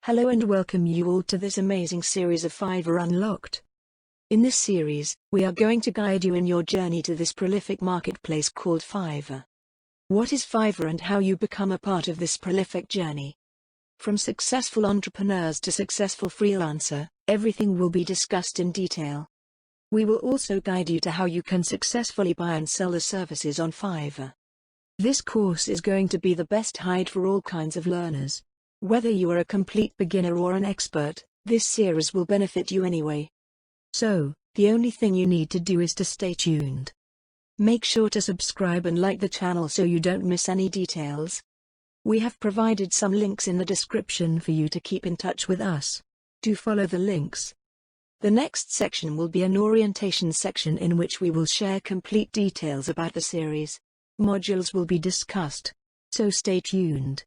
Hello and welcome you all to this amazing series of Fiverr Unlocked. In this series, we are going to guide you in your journey to this prolific marketplace called Fiverr. What is Fiverr and how you become a part of this prolific journey? From successful entrepreneurs to successful freelancer, everything will be discussed in detail. We will also guide you to how you can successfully buy and sell the services on Fiverr. This course is going to be the best guide for all kinds of learners. Whether you are a complete beginner or an expert, this series will benefit you anyway. So, the only thing you need to do is to stay tuned. Make sure to subscribe and like the channel so you don't miss any details. We have provided some links in the description for you to keep in touch with us. Do follow the links. The next section will be an orientation section in which we will share complete details about the series. Modules will be discussed. So stay tuned.